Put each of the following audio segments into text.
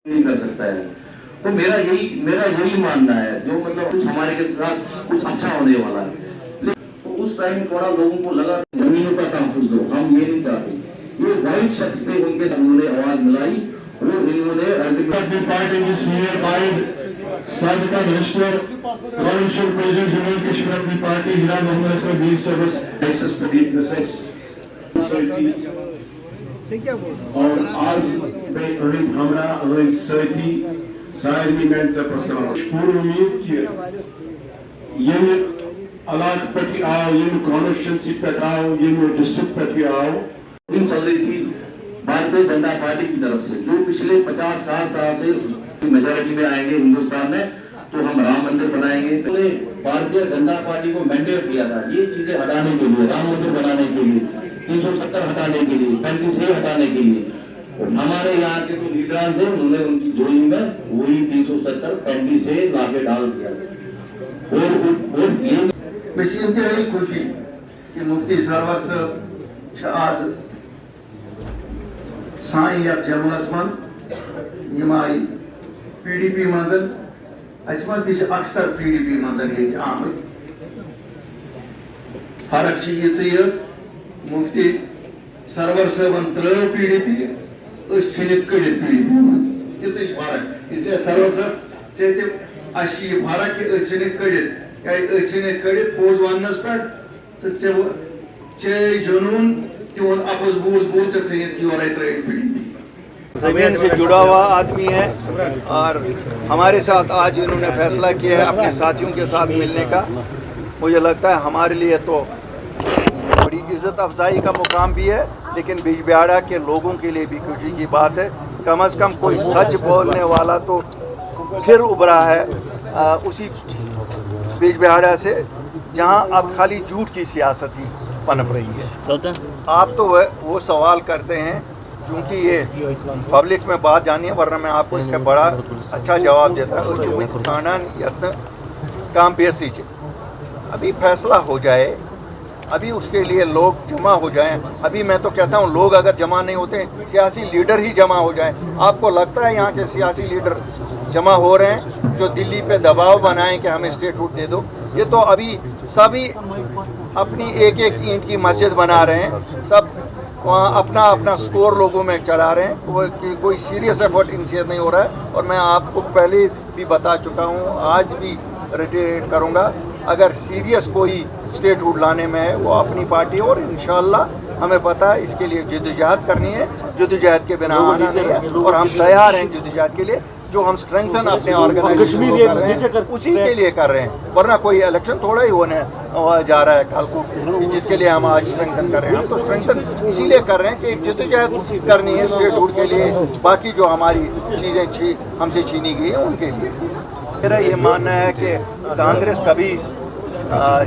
नहीं कर सकता है। तो मेरा यही मानना है, जो मतलब कुछ हमारे के साथ कुछ अच्छा होने वाला है। तो उस टाइम थोड़ा लोगों को लगा जमीनों का तहफ्फुज़ दो, हम ये नहीं चाहते। ये वाइट शख्स थे, उनके सामने आवाज मिलाई, वो इन्होंने पार्टी सीनियर कायद साबिका minister provincial president Jammu Kashmir Apni Party जिला मोहम्मद अफरीद सर्विस एक्सेस प्रदीप नसेस और आज मैं हमरा साथी सारी में तपस्या पूरी उम्मीद की ये इलाके पर आओ, ये कॉन्स्टिट्यूंसी पर आओ, ये डिस्ट्रिक्ट पर आओ। चल रही थी भारतीय जनता पार्टी की तरफ से, जो पिछले 50-60 साल से मेजोरिटी में आएंगे हिंदुस्तान में तो हम राम मंदिर बनाएंगे। तो भारतीय जनता पार्टी को मैंडेट दिया था ये चीजें हटाने के लिए, राम मंदिर बनाने के लिए, 370 हटाने के लिए, 35A हटाने के लिए। और हमारे यहाँ के जो लीडर थे उन्होंने उनकी जोड़ी में वही 370 35A लाके डाल दिया। और ये इंतहाई खुशी कि मुफ्ती सरवर साहब आज साई या जमलस मज आई PDP मजन अक्सर PDP मजन आमद फर्क ये मुफ्ती सरवर साहबन त्रो PDP कड़ित PDP मज ये फर्क। इसलिए सरवर साहब चे फर्क कि कड़ित कड़ित पोज वनस पे चे जुनून तिवन अपोज बूझ PDP ज़मीन से जुड़ा हुआ आदमी है और हमारे साथ आज इन्होंने फैसला किया है अपने साथियों के साथ मिलने का। मुझे लगता है हमारे लिए तो बड़ी इज़्ज़त अफजाई का मुकाम भी है, लेकिन बिजबिहाड़ा के लोगों के लिए भी खुशी की बात है। कम से कम कोई सच बोलने वाला तो फिर उभरा है उसी बिजबिहाड़ा से, जहां अब खाली झूठ की सियासत ही पनप रही है। आप तो वो सवाल करते हैं क्योंकि ये पब्लिक में बात जानी है, वरना मैं आपको इसका बड़ा अच्छा जवाब देता हूँ। काम बेसी अभी फैसला हो जाए, अभी उसके लिए लोग जमा हो जाएं। अभी मैं तो कहता हूँ लोग अगर जमा नहीं होते, सियासी लीडर ही जमा हो जाएं। आपको लगता है यहाँ के सियासी लीडर जमा हो रहे हैं जो दिल्ली पे दबाव बनाएं कि हमें स्टेटहुड दे दो? ये तो अभी सभी अपनी एक एक ईंट की मस्जिद बना रहे हैं, सब वहाँ अपना अपना स्कोर लोगों में चढ़ा रहे हैं। कोई सीरियस एफर्ट इनसे नहीं हो रहा है। और मैं आपको पहले भी बता चुका हूँ, आज भी रिटेरेट करूँगा, अगर सीरियस कोई स्टेटहुड लाने में है वो अपनी पार्टी, और इंशाअल्लाह हमें पता है इसके लिए जद्दोजहद करनी है, जद्दोजहद के बिना आना नहीं है। और हम तैयार हैं जद्दोजहद के लिए, जो हम स्ट्रेंथन अपने ऑर्गेनाइजेशन को कर रहे हैं उसी के लिए कर रहे हैं, वरना कोई इलेक्शन थोड़ा ही होने जा रहा है कल को जिसके लिए हम आज स्ट्रेंथन कर रहे हैं। हम तो स्ट्रेंथन इसीलिए कर रहे हैं कि जद्दोजहद करनी है स्टेटहुड के लिए, बाकी जो हमारी चीज़ें हमसे छीनी गई हैं उनके लिए। मेरा ये मानना है कि कांग्रेस कभी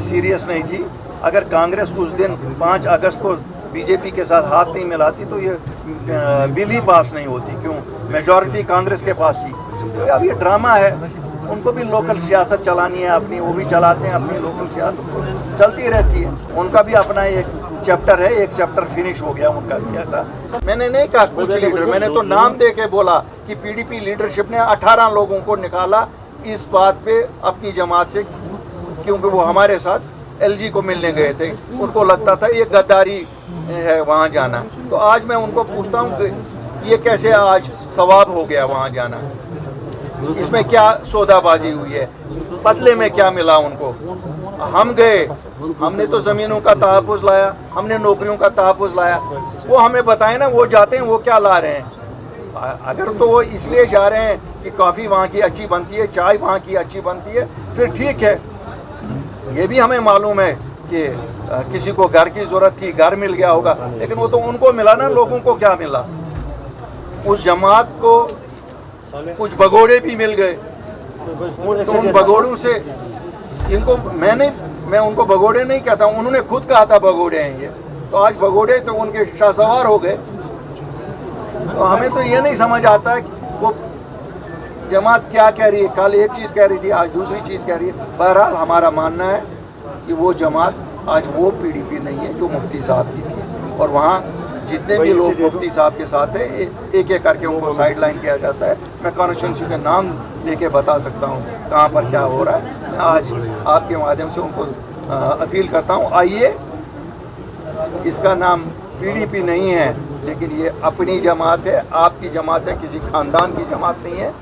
सीरियस नहीं थी। अगर कांग्रेस उस दिन 5 अगस्त को बीजेपी के साथ हाथ नहीं मिलाती तो ये बिल ही पास नहीं होती। क्यों? मेजॉरिटी कांग्रेस के पास थी। तो अब ये ड्रामा है, उनको भी लोकल सियासत चलानी है अपनी, वो भी चलाते हैं अपनी लोकल सियासत, तो चलती रहती है। उनका भी अपना एक चैप्टर है, एक चैप्टर फिनिश हो गया उनका भी। ऐसा मैंने नहीं कहा कुछ लीडर, मैंने तो नाम दे के बोला कि PDP लीडरशिप ने 18 लोगों को निकाला इस बात पे अपनी जमात से, क्योंकि वो हमारे साथ LG को मिलने गए थे, उनको लगता था ये गद्दारी है वहाँ जाना। तो आज मैं उनको पूछता हूँ कि ये कैसे आज सवाब हो गया वहाँ जाना? इसमें क्या सौदाबाजी हुई है? बदले में क्या मिला उनको? हम गए, हमने तो ज़मीनों का तहफ़्फ़ुज़ लाया, हमने नौकरियों का तहफ़्फ़ुज़ लाया। वो हमें बताएं ना, वो जाते हैं वो क्या ला रहे हैं? अगर तो वो इसलिए जा रहे हैं कि कॉफ़ी वहाँ की अच्छी बनती है, चाय वहाँ की अच्छी बनती है, फिर ठीक है। ये भी हमें मालूम है कि किसी को घर की ज़रूरत थी, घर मिल गया होगा, लेकिन वो तो उनको मिला ना, लोगों को क्या मिला? उस जमात को कुछ भगोड़े भी मिल गए, तो उन भगोड़ों से इनको मैं उनको भगोड़े नहीं कहता हूँ, उन्होंने खुद कहा था भगोड़े हैं ये, तो आज भगोड़े तो उनके शाहसवार हो गए। तो हमें तो ये नहीं समझ आता है कि वो जमात क्या कह रही है। कल एक चीज़ कह रही थी, आज दूसरी चीज़ कह रही है। बहरहाल हमारा मानना है कि वो जमात आज वो PDP नहीं है जो मुफ्ती साहब की थी, और वहाँ जितने भी लोग मुफ्ती साहब के साथ हैं एक एक करके उनको साइड लाइन किया जाता है। मैं कॉन्स्टिट्यूंसी के नाम लेके बता सकता हूँ कहाँ पर क्या हो रहा है। मैं आज आपके माध्यम से उनको अपील करता हूँ, आइए, इसका नाम पीडीपी नहीं है, लेकिन ये अपनी जमात है, आपकी जमात है, किसी खानदान की जमात नहीं है।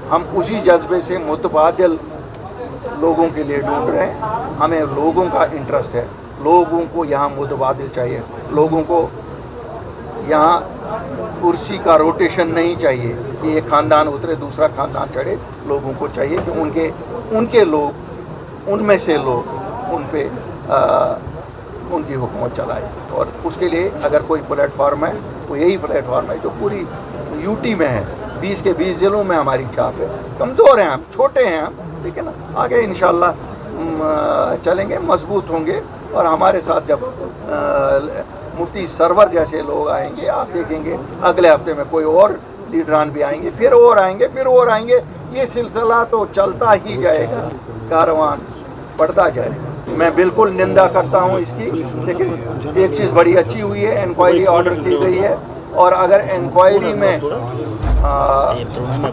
हम उसी जज्बे से मुतबादिल लोगों के लिए ढूंढ रहे हैं। हमें लोगों का इंटरेस्ट है, लोगों को यहाँ मुतबादिल चाहिए, लोगों को यहाँ कुर्सी का रोटेशन नहीं चाहिए कि एक ख़ानदान उतरे दूसरा ख़ानदान चढ़े। लोगों को चाहिए कि उनके लोग, उनमें से लोग उन पे उनकी हुकूमत चलाए। और उसके लिए अगर कोई प्लेटफार्म है, वो यही प्लेटफार्म है जो पूरी यूटी में है। 20 के 20 ज़िलों में हमारी छाप है। कमज़ोर हैं हम, छोटे हैं हम, लेकिन आगे इंशाअल्लाह चलेंगे, मजबूत होंगे। और हमारे साथ जब मुफ्ती सरवर जैसे लोग आएंगे, आप देखेंगे अगले हफ्ते में कोई और लीडरान भी आएंगे, फिर और आएंगे, फिर और आएंगे। ये सिलसिला तो चलता ही जाएगा, कारवान बढ़ता जाएगा। मैं बिल्कुल निंदा करता हूँ इसकी, लेकिन एक चीज़ बड़ी अच्छी हुई है, इंक्वायरी ऑर्डर की गई है। और अगर इंक्वायरी में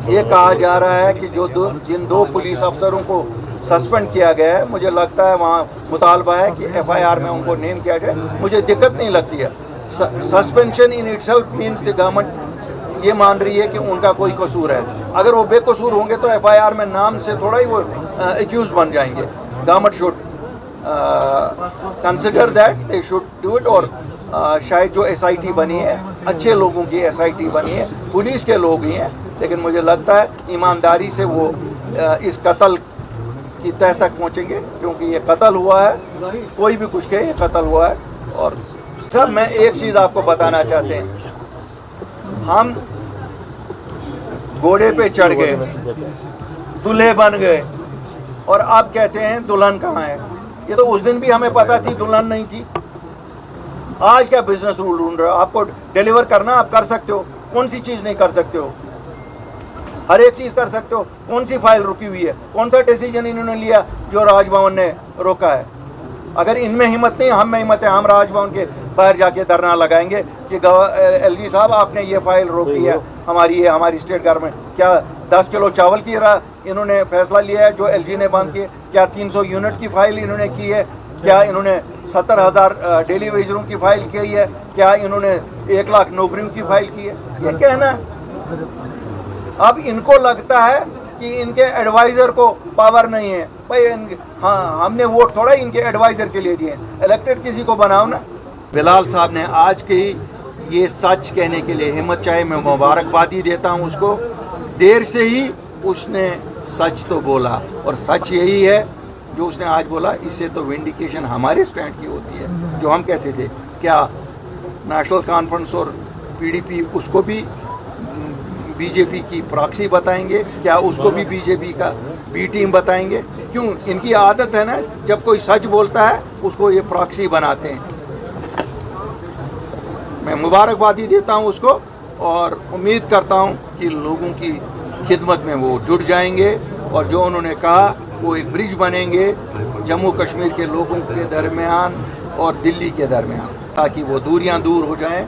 ये कहा जा रहा है कि जिन 2 पुलिस अफसरों को सस्पेंड किया गया है, मुझे लगता है वहाँ मुतालबा है कि FIR में उनको नेम किया जाए। मुझे दिक्कत नहीं लगती है। Suspension in itself means the government ये मान रही है कि उनका कोई कसूर है। अगर वो बेकसूर होंगे तो FIR में नाम से थोड़ा ही वो एक्यूज बन जाएंगे। Government should consider that, they should do it. और शायद जो SIT बनी है, अच्छे लोगों की SIT बनी है, पुलिस के लोग ही हैं, लेकिन मुझे लगता है ईमानदारी से वो इस कत्ल की तह तक पहुंचेंगे, क्योंकि ये कत्ल हुआ है, कोई भी कुछ कहे, ये कत्ल हुआ है। और सब मैं एक चीज़ आपको बताना चाहते हैं, हम घोड़े पे चढ़ गए, दूल्हे बन गए, और अब कहते हैं दुल्हन कहाँ है। ये तो उस दिन भी हमें पता थी दुल्हन नहीं थी। आज क्या बिजनेस रूल ढूंढ रहे हो? आपको डिलीवर करना, आप कर सकते हो, कौन सी चीज़ नहीं कर सकते हो? हर एक चीज़ कर सकते हो। कौन सी फाइल रुकी हुई है? कौन सा डिसीजन इन्होंने लिया जो राजभवन ने रोका है? अगर इनमें हिम्मत नहीं, हम में हिम्मत है, हम राजभवन के बाहर जाके धरना लगाएंगे कि LG साहब आपने ये फाइल रोकी है हमारी स्टेट गवर्नमेंट। क्या 10 किलो चावल की इन्होंने फैसला लिया है जो LG ने बंद किए? क्या 300 यूनिट की फाइल इन्होंने की है? क्या इन्होंने 70,000 डेली वेजरों की फाइल की है? क्या इन्होंने 1 लाख नौकरियों की फाइल की है? ये कहना है। अब इनको लगता है कि इनके एडवाइज़र को पावर नहीं है। भाई हाँ, हमने वोट थोड़ा ही इनके एडवाइज़र के लिए दिए, इलेक्टेड किसी को बनाओ ना। बिलाल साहब ने आज की ये सच कहने के लिए हिम्मत, चाहे मैं मुबारकबादी देता हूँ उसको, देर से ही उसने सच तो बोला। और सच यही है जो उसने आज बोला। इससे तो विंडिकेशन हमारे स्टैंड की होती है। जो हम कहते थे क्या नेशनल कॉन्फ्रेंस और PDP उसको भी BJP की प्रॉक्सी बताएंगे? क्या उसको भी BJP का B टीम बताएंगे? क्यों? इनकी आदत है ना, जब कोई सच बोलता है उसको ये प्रॉक्सी बनाते हैं। मैं मुबारकबादी देता हूँ उसको, और उम्मीद करता हूँ कि लोगों की खिदमत में वो जुड़ जाएंगे, और जो उन्होंने कहा वो एक ब्रिज बनेंगे जम्मू कश्मीर के लोगों के दरमियान और दिल्ली के दरमियान, ताकि वो दूरियां दूर हो जाएं।